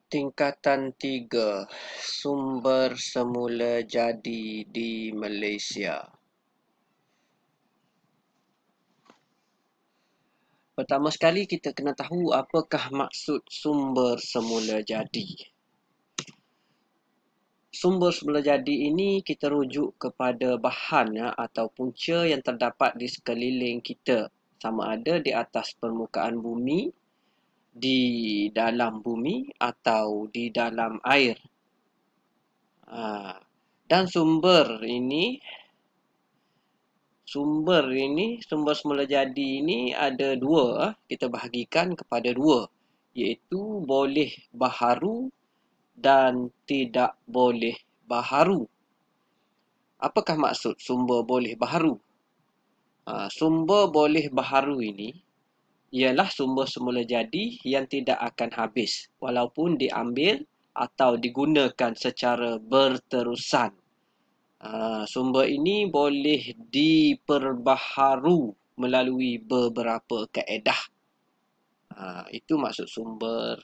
Tingkatan 3 Sumber semula jadi di Malaysia. Pertama sekali kita kena tahu apakah maksud sumber semula jadi. Sumber semula jadi ini kita rujuk kepada bahan atau punca yang terdapat di sekeliling kita, sama ada di atas permukaan bumi, di dalam bumi atau di dalam air. Dan sumber semula jadi ini ada dua, kita bahagikan kepada dua, iaitu boleh baharu dan tidak boleh baharu. Apakah maksud sumber boleh baharu? Sumber boleh baharu ini ialah sumber semula jadi yang tidak akan habis walaupun diambil atau digunakan secara berterusan. Sumber ini boleh diperbaharu melalui beberapa kaedah. Itu maksud sumber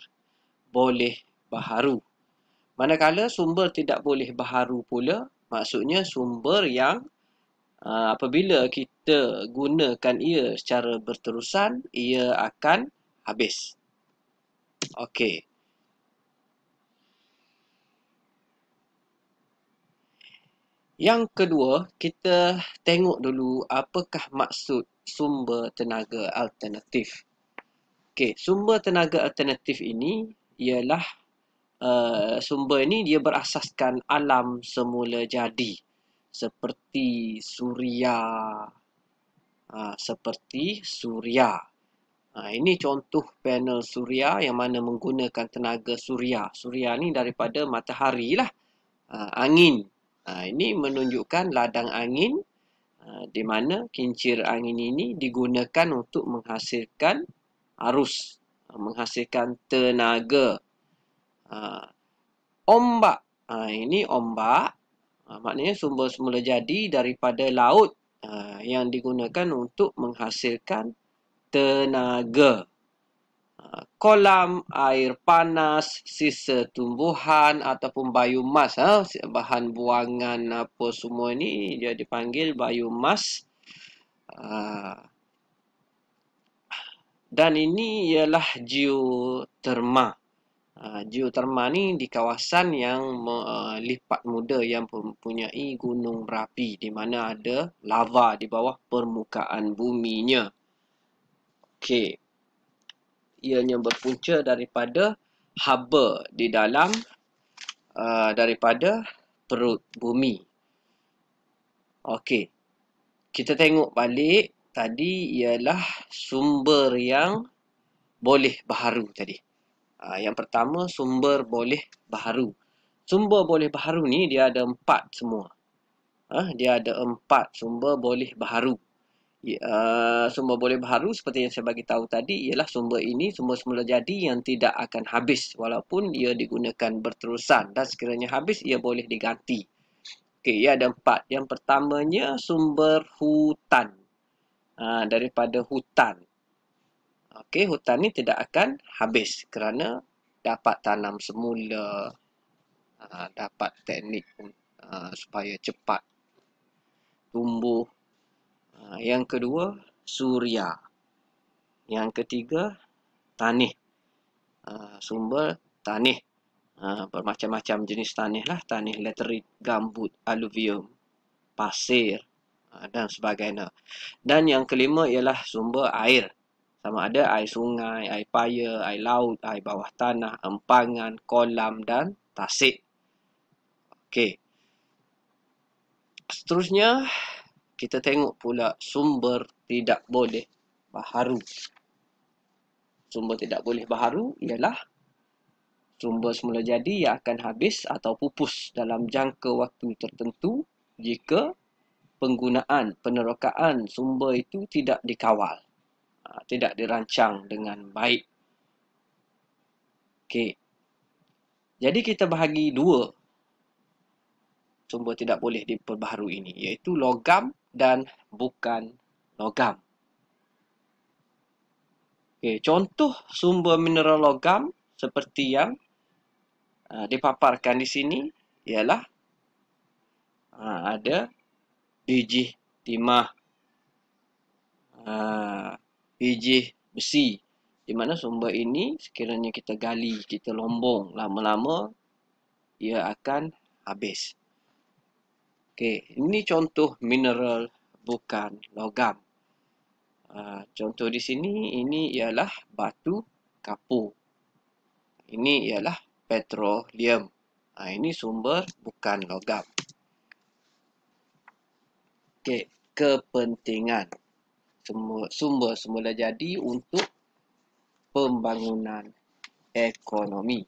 boleh baharu. Manakala sumber tidak boleh baharu pula, maksudnya sumber yang apabila kita gunakan ia secara berterusan, ia akan habis. Okey. Yang kedua, kita tengok dulu apakah maksud sumber tenaga alternatif. Okey, sumber tenaga alternatif ini ialah sumber ini dia berasaskan alam semula jadi seperti suria. Ini contoh panel suria yang mana menggunakan tenaga suria. Suria ni daripada matahari lah. Angin. Ini menunjukkan ladang angin di mana kincir angin ini digunakan untuk menghasilkan arus, menghasilkan tenaga. Ombak. Ini ombak. Maknanya sumber semula jadi daripada laut yang digunakan untuk menghasilkan tenaga. Kolam air panas, sisa tumbuhan ataupun biomas, bahan buangan apa semua ni dia dipanggil biomas. Dan ini ialah geoterma. Geoterma ni di kawasan yang lipat muda yang mempunyai gunung berapi di mana ada lava di bawah permukaan buminya. Okey. Ianya berpunca daripada haba di dalam daripada perut bumi. Okey. Kita tengok balik tadi ialah sumber yang boleh baharu tadi. Yang pertama sumber boleh baharu. Sumber boleh baharu ni dia ada 4 semua. Dia ada 4 sumber boleh baharu. Sumber boleh baharu seperti yang saya bagi tahu tadi ialah sumber ini sumber semula jadi yang tidak akan habis walaupun ia digunakan berterusan, dan sekiranya habis ia boleh diganti. Okey, ia ada 4. Yang pertamanya sumber hutan. Daripada hutan. Okey, hutan ni tidak akan habis kerana dapat tanam semula, dapat teknik supaya cepat tumbuh. Yang kedua, suria. Yang ketiga, tanih. Sumber tanih. Bermacam-macam jenis tanih lah. Tanih laterit, gambut, aluvium, pasir dan sebagainya. Dan yang kelima ialah sumber air. Sama ada air sungai, air paya, air laut, air bawah tanah, empangan, kolam dan tasik. Okey. Seterusnya, kita tengok pula sumber tidak boleh baharu. Sumber tidak boleh baharu ialah sumber semula jadi yang akan habis atau pupus dalam jangka waktu tertentu jika penggunaan penerokaan sumber itu tidak dikawal, tidak dirancang dengan baik. Okey. Jadi kita bahagi dua sumber tidak boleh diperbaharui ini, iaitu logam dan bukan logam. Okey, contoh sumber mineral logam seperti yang dipaparkan di sini ialah ada biji timah, biji besi, di mana sumber ini sekiranya kita gali, kita lombong, lama-lama ia akan habis. Okey, ini contoh mineral bukan logam. Contoh di sini, ini ialah batu kapur. Ini ialah petroleum. Ini sumber bukan logam. Okey, kepentingan sumber semula jadi untuk pembangunan ekonomi.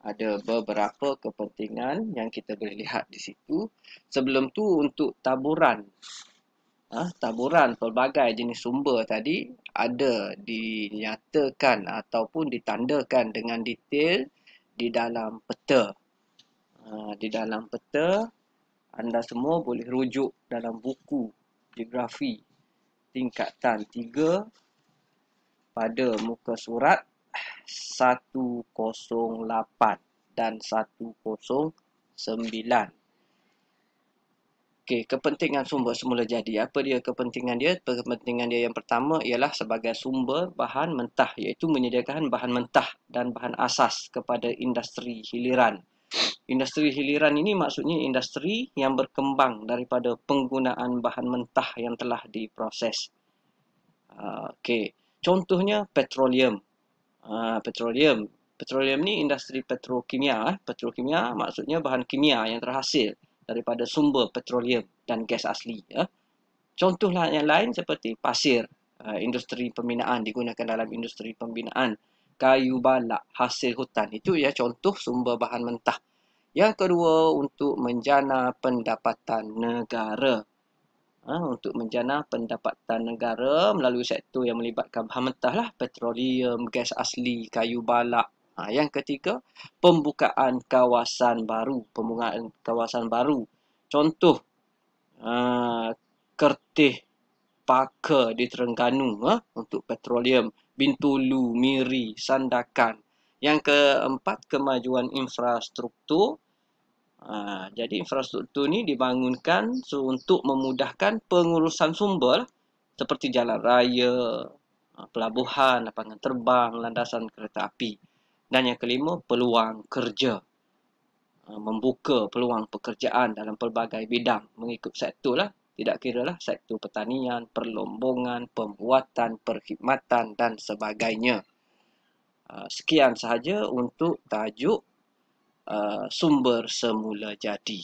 Ada beberapa kepentingan yang kita boleh lihat di situ. Sebelum tu untuk taburan pelbagai jenis sumber tadi ada dinyatakan ataupun ditandakan dengan detail di dalam peta. Di dalam peta anda semua boleh rujuk dalam buku geografi tingkatan 3 pada muka surat 108 dan 109. Okey, kepentingan sumber semula jadi. Apa dia kepentingan dia? Kepentingan dia yang pertama ialah sebagai sumber bahan mentah, iaitu menyediakan bahan mentah dan bahan asas kepada industri hiliran. Industri hiliran ini maksudnya industri yang berkembang daripada penggunaan bahan mentah yang telah diproses. Okey, contohnya petroleum. Petroleum ni industri petrokimia. Petrokimia maksudnya bahan kimia yang terhasil daripada sumber petroleum dan gas asli. Contoh yang lain seperti pasir. Industri pembinaan digunakan dalam industri pembinaan. Kayu balak, hasil hutan. Itu ya contoh sumber bahan mentah. Yang kedua, untuk menjana pendapatan negara. Untuk menjana pendapatan negara melalui sektor yang melibatkan bahan mentah lah, petroleum, gas asli, kayu balak. Yang ketiga, pembukaan kawasan baru. Contoh, Kertih Paka di Terengganu untuk petroleum, Bintulu, Miri, Sandakan. Yang keempat, kemajuan infrastruktur. Jadi infrastruktur ni dibangunkan untuk memudahkan pengurusan sumber seperti jalan raya, pelabuhan, lapangan terbang, landasan kereta api. Dan yang kelima, peluang kerja. Membuka peluang pekerjaan dalam pelbagai bidang mengikut sektor lah. Tidak kira lah sektor pertanian, perlombongan, pembuatan, perkhidmatan dan sebagainya. Sekian sahaja untuk tajuk sumber semula jadi.